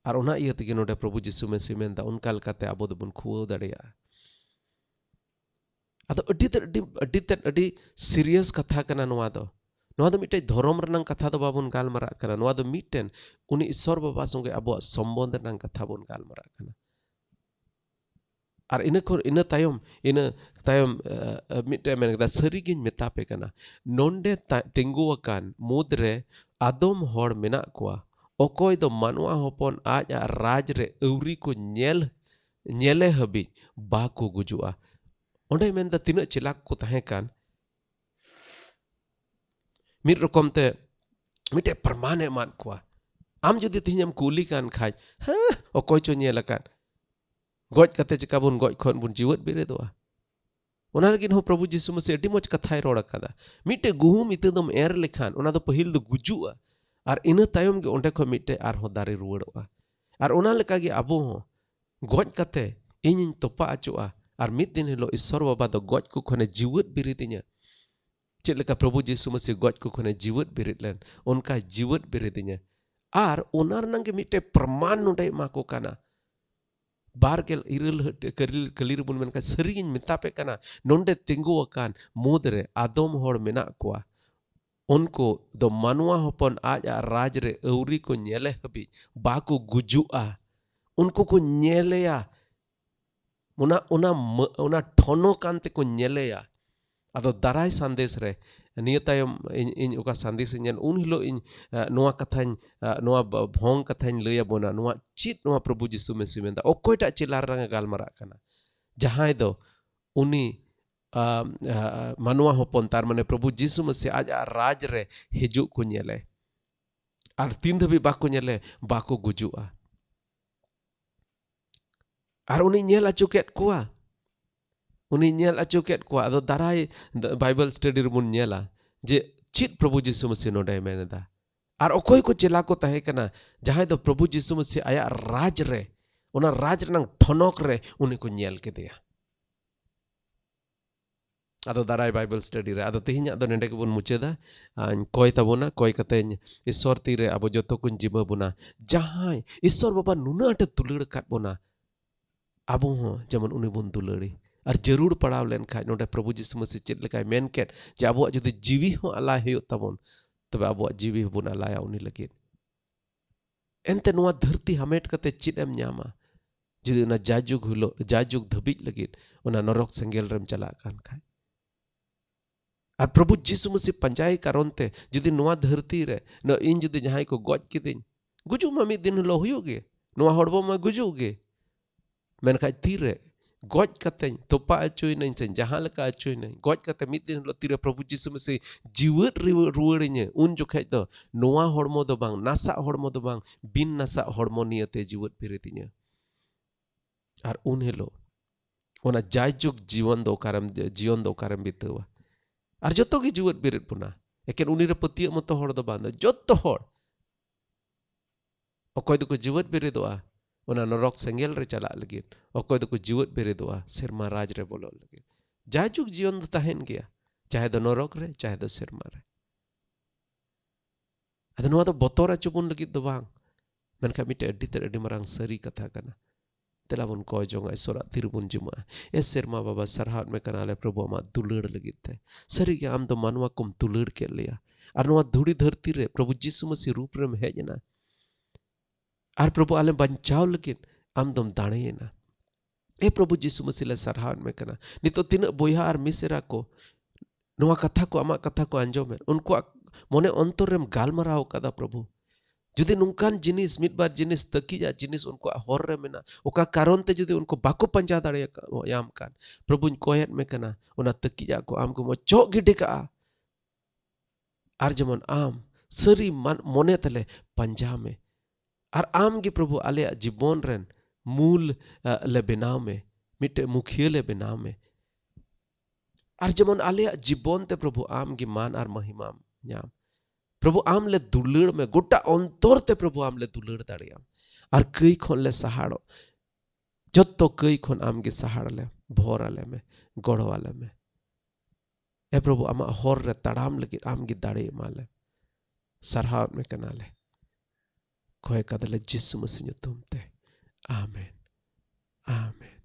और उना इयत के नोडे प्रभु यीशु मसीह मेंदा उनका लकाते अबो दो बुन खुओ दड़ेया ᱟᱫᱚ ᱟᱹᱰᱤ ᱥᱤᱨᱤᱭᱟᱥ ᱠᱟᱛᱷᱟ ᱠᱟᱱᱟ ᱱᱚᱣᱟ ᱫᱚ ᱢᱤᱫᱴᱮᱡ ᱫᱷᱚᱨᱚᱢ ᱨᱮᱱᱟᱜ ᱠᱟᱛᱷᱟ ᱫᱚ ᱵᱟᱵᱚᱱ ᱜᱟᱞᱢᱟᱨᱟᱜ ᱠᱟᱱᱟ, ᱱᱚᱣᱟ ᱫᱚ ᱢᱤᱫᱴᱮᱱ ᱩᱱᱤ ᱤᱥᱥᱚᱨ ᱵᱟᱵᱟ ᱥᱚᱸᱜᱮ ᱟᱵᱚᱣᱟᱜ ᱥᱚᱢᱵᱚᱱᱫᱷ ᱨᱮᱱᱟᱜ ᱠᱟᱛᱷᱟ ᱵᱚᱱ ᱜᱟᱞᱢᱟᱨᱟᱜ ᱠᱟᱱᱟ। ᱟᱨ ᱤᱱᱟᱹ ᱛᱟᱭᱚᱢ ᱢᱤᱫᱴᱮᱡ ᱢᱮᱱ ᱠᱮᱫᱟ, ᱥᱟᱹᱨᱤᱜᱤᱧ ᱢᱮᱛᱟ ᱯᱮ ᱠᱟᱱᱟ ᱱᱚᱸᱰᱮ ᱛᱤᱸᱜᱩ ᱟᱠᱟᱱ ᱢᱩᱫᱽᱨᱮ ᱟᱫᱚᱢ ᱦᱚᱲ ᱢᱮᱱᱟᱜ ᱠᱚᱣᱟ ᱚᱠᱚᱭ ᱫᱚ ᱢᱟᱱᱣᱟ ᱦᱚᱯᱚᱱ ᱟᱡ ᱨᱟᱡᱽ ᱨᱮ ᱟᱹᱣᱨᱤ ᱠᱚ ᱧᱮᱞᱮ ᱦᱟᱹᱵᱤᱡ ᱵᱟᱠᱚ ᱜᱩᱡᱩᱜᱼᱟ। ᱚᱸᱰᱮ ᱢᱮᱱᱫᱟ ᱛᱤᱱᱟᱹᱜ ᱪᱮᱞᱟᱠ ᱠᱚ ᱛᱟᱦᱮᱸ ᱠᱟᱱ, ᱢᱤᱫ ᱨᱚᱠᱚᱢ ᱛᱮ ᱢᱤᱫᱴᱮᱡ ᱯᱨᱚᱢᱟᱱ ᱮᱢᱟᱫ ᱠᱚᱣᱟ। ᱟᱢ ᱡᱩᱫᱤ ᱛᱮᱦᱮᱧᱮᱢ ᱠᱩᱞᱤ ᱠᱟᱱ ᱠᱷᱟᱡ ᱚᱠᱚᱭ ᱪᱚ ᱧᱮᱞ ᱟᱠᱟᱫ, ᱜᱚᱡ ᱠᱟᱛᱮ ᱪᱤᱠᱟ ᱵᱚᱱ ᱜᱚᱡ ᱠᱷᱚᱱ ᱵᱚᱱ ᱡᱤᱣᱮᱫ ᱵᱮᱨᱮᱫᱚᱜᱼᱟ। ᱚᱱᱟ ᱞᱟᱹᱜᱤᱫ ᱦᱚᱸ ᱯᱨᱚᱵᱷᱩ ᱡᱤᱥᱩ ᱢᱟᱥᱤ ᱟᱹᱰᱤ ᱢᱚᱡᱽ ᱠᱟᱛᱷᱟᱭ ᱨᱚᱲ ᱟᱠᱟᱫᱟ। ᱢᱤᱫᱴᱮᱡ ᱜᱩᱦᱩᱢ ᱤᱛᱟᱹ ᱫᱚᱢ ᱮᱨ ᱞᱮᱠᱷᱟᱱ ᱚᱱᱟ ᱫᱚ ᱯᱟᱹᱦᱤᱞ ᱫᱚ ᱜᱩᱡᱩᱜᱼᱟ, ᱟᱨ ᱤᱱᱟᱹ ᱛᱟᱭᱚᱢ ᱜᱮ ᱚᱸᱰᱮ ᱠᱷᱚᱱ ᱢᱤᱫᱴᱮᱡ ᱟᱨᱦᱚᱸ ᱫᱟᱨᱮ ᱨᱩᱣᱟᱹᱲᱚᱜᱼᱟ। ᱟᱨ ᱚᱱᱟ ᱞᱮᱠᱟᱜᱮ ᱟᱵᱚ ᱦᱚᱸ ᱜᱚᱡ ᱠᱟᱛᱮ ᱤᱧᱤᱧ ᱛᱚᱯᱟ ᱚᱪᱚᱜᱼᱟ, ᱟᱨ ᱢᱤᱫ ᱫᱤᱱ ᱦᱤᱞᱳᱜ ᱤᱥᱥᱚᱨ ᱵᱟᱵᱟ ᱫᱚ ᱜᱚᱡ ᱠᱚ ᱠᱷᱚᱱᱮ ᱡᱤᱣᱮᱫ ᱵᱮᱨᱮᱫᱤᱧᱟ। ᱪᱮᱫ ᱞᱮᱠᱟ ᱯᱨᱚᱵᱷᱩ ᱡᱤᱥᱩ ᱢᱟᱥᱤ ᱜᱚᱡ ᱠᱚ ᱠᱷᱚᱱᱮ ᱡᱤᱣᱮᱫ ᱵᱮᱨᱮᱫ ᱞᱮᱱ, ᱚᱱᱠᱟ ᱡᱤᱣᱮᱫ ᱵᱮᱨᱮᱫᱤᱧᱟ। ᱟᱨ ᱚᱱᱟ ᱨᱮᱱᱟᱜ ᱜᱮ ᱢᱤᱫᱴᱮᱡ ᱯᱨᱚᱢᱟᱱ ᱱᱚᱰᱮ ᱮᱢᱟ ᱠᱚ ᱠᱟᱱᱟ। 2:7 ᱠᱟᱹᱞᱤ ᱨᱮᱵᱚᱱ ᱢᱮᱱ ᱠᱷᱟᱱ, ᱥᱟᱹᱨᱤᱜᱤᱧ ᱢᱮᱛᱟ ᱯᱮ ᱠᱟᱱᱟ ᱱᱚᱸᱰᱮ ᱛᱤᱸᱜᱩ ᱟᱠᱟᱱ ᱢᱩᱫᱽᱨᱮ ᱟᱫᱚᱢ ᱦᱚᱲ ᱢᱮᱱᱟᱜ ᱠᱚᱣᱟ ᱩᱱᱠᱩ ᱫᱚ ᱢᱟᱱᱣᱟ ᱦᱚᱯᱚᱱ ᱟᱡ ᱨᱟᱡᱽ ᱨᱮ ᱟᱹᱣᱨᱤ ᱠᱚ ᱧᱮᱞᱮ ᱦᱟᱹᱵᱤᱡ ᱵᱟᱠᱚ ᱜᱩᱡᱩᱜᱼᱟ। उनको को ñeleya una ᱴᱷᱚᱱᱚ ᱠᱟᱱ ᱛᱮᱠᱚ ñeleya। ᱟᱫᱚ ᱫᱟᱨᱟᱭ ᱥᱟᱸᱫᱮᱥ ᱨᱮ ᱱᱤᱭᱟᱹ ᱛᱟᱭᱚᱢ ᱤᱧ ᱚᱠᱟ ᱥᱟᱸᱫᱮᱥ ᱤᱧ ᱧᱮᱞ ᱩᱱ ᱦᱤᱞᱳᱜ ᱤᱧ ᱱᱚᱣᱟ ᱵᱷᱚᱝ ᱠᱟᱛᱷᱟᱧ ᱞᱟᱹᱭ ᱟᱵᱚᱱᱟ। ᱱᱚᱣᱟ ᱪᱮᱫ ᱱᱚᱣᱟ ᱯᱨᱚᱵᱷᱩ ᱡᱤᱥᱩ ᱢᱮᱥᱤ ᱢᱮᱱᱫᱟ, ᱚᱠᱚᱭᱴᱟᱜ ᱪᱮᱞᱟ ᱨᱮᱱᱟᱜ ᱜᱟᱞᱢᱟᱨᱟᱜ ᱠᱟᱱᱟ, ᱡᱟᱦᱟᱸᱭ ᱫᱚ उनी मानवा हपन तार माने प्रभु जीसु मसीह आज राज रे हिजुग को ñele और तीन धबी बाको ñele बाको गुजुआ और उनी ñel acu ket kuआ उनी ñel acu ket kuआ अदो दाराय बाइबल स्टडी रेबुन ñela जे चित प्रभु जीसु मसीह नोडे मेनेदा और अकोय को चेला को ताहे कना जहां दो प्रभु जीसु मसीह आया राज रे उना राज रनंग ठनक रे उनी को ñel केदेया। अदो दाराय बाइबल स्टडी रे अदो तेहिं दो नेंडे के बुन मुचेदा कोय ताबोना कोय कते ईश्वर तीरे अब जतो कुन जिमा बुना जहां ईश्वर बाबा नुना अटे तुलड़ काट बोना आबो हो जेमन उनी बुन दुलड़ी और जरूर पड़ाव लेन खाय नोडे प्रभु जीसु मसीह चेद लेकाय मेन केट जे आबो जदि जीवी हो अलाय हेयो ताबोन तबे आबो जीवी बुन अलाया उनी लगिन एंते नोआ धरती हमेट कते चेद एम न्यामा जदि ना जाजुग धबिज लगिन ओना नरक सेंगेल रेम चला कान खाय और प्रभु जीसु मसीह पंजाई कारणते जुदी नोआ धरती रे न इन जुदी जहां को गज किदिन गुजु मा मिद दिन लो हुयुगे नोआ हड़बो मा गुजुगे मेनखा तीरे गज कते तोपा अचुई नई से जहां लका अचुई नई गज कते मिद दिन लो तीरे प्रभु जीसु मसीह जीवत रुवाड़िने उन जोखै दो नोआ हड़मो दो बांग नासा हड़मो दो बांग बिन नासा हड़मो नियते जीवत पेरेतिने और उन हेलो ओना जायजुग जीवन दो कारम बितवा और जो की जीवत बेरेद बुना एकेन उनी रे पतिय मतो हड़ दो बांध जतो हड़ अकोय दो को जीवत बेरेदोआ ओना नरक सेंगेल रे चला लगिन अकोय दो को जीवत बेरेदोआ सेरमा राज रे बोलो लगिन जायजुग जीवन दो तहन गया चाहे दो नरक रे चाहे दो सेरमा रे अदो नोआ दो बतोर अचु बुन लगिन दो बांग मेनखा मिटे अड्डी मारांग सरी कथा कना तेलाबुन कोय जोंगा ईश्वर तिरबुन जुमा ए सेरमा बाबा सरहात में कनाले प्रभु मा दुलड़ लगिते सरी के आम तो मानवा कुम दुलड़ के लिया और नोआ धुड़ी धरती रे प्रभु जीसु मसीह रूप रे में हेजना और प्रभु आले बंचाव लगिन आम दम दाणेना ए प्रभु जीसु मसीह ले सरहात में कना नितो तीन बोया और मिसेरा को नोआ कथा को आमा कथा को अंजोमेन उनको मोने अंतर रेम गालमराव कदा प्रभु जुदी नुकान जिनिस मिद बार जिनिस तकिया जिनिस उनको हर रे मेना ओका कारण ते जुदी उनको बाको पंजा दाड़े याम कान प्रभु कोयत में कना ओना तकिया को आम को मो चोक गिडे का आर जमन आम सरी मन मोने तले पंजा में आर आम गे प्रभु आले जीवन रेन मूल ले बनाव में मिटे मुखिया ले बनाव में आर जमन आले जीवन ते प्रभु आम गे मान आर महिमा न्याम प्रभु आम ले दुलड़ में गोटा अंतर ते प्रभु आम ले दुलड़ दाड़ियाम और कई खन ले सहाड़ो जत्तो कई खन आम गे सहाड़ ले भोर आले में गड़ो आले में ए प्रभु आमा हर रे तड़ाम लगी आम गे दाड़े माले सरहाव में कनाले खोए कदले जिसु मसीह तुम ते आमेन आमेन।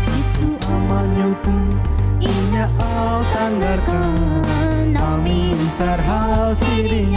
Yesus amat nyutu, inya au tanggarkan.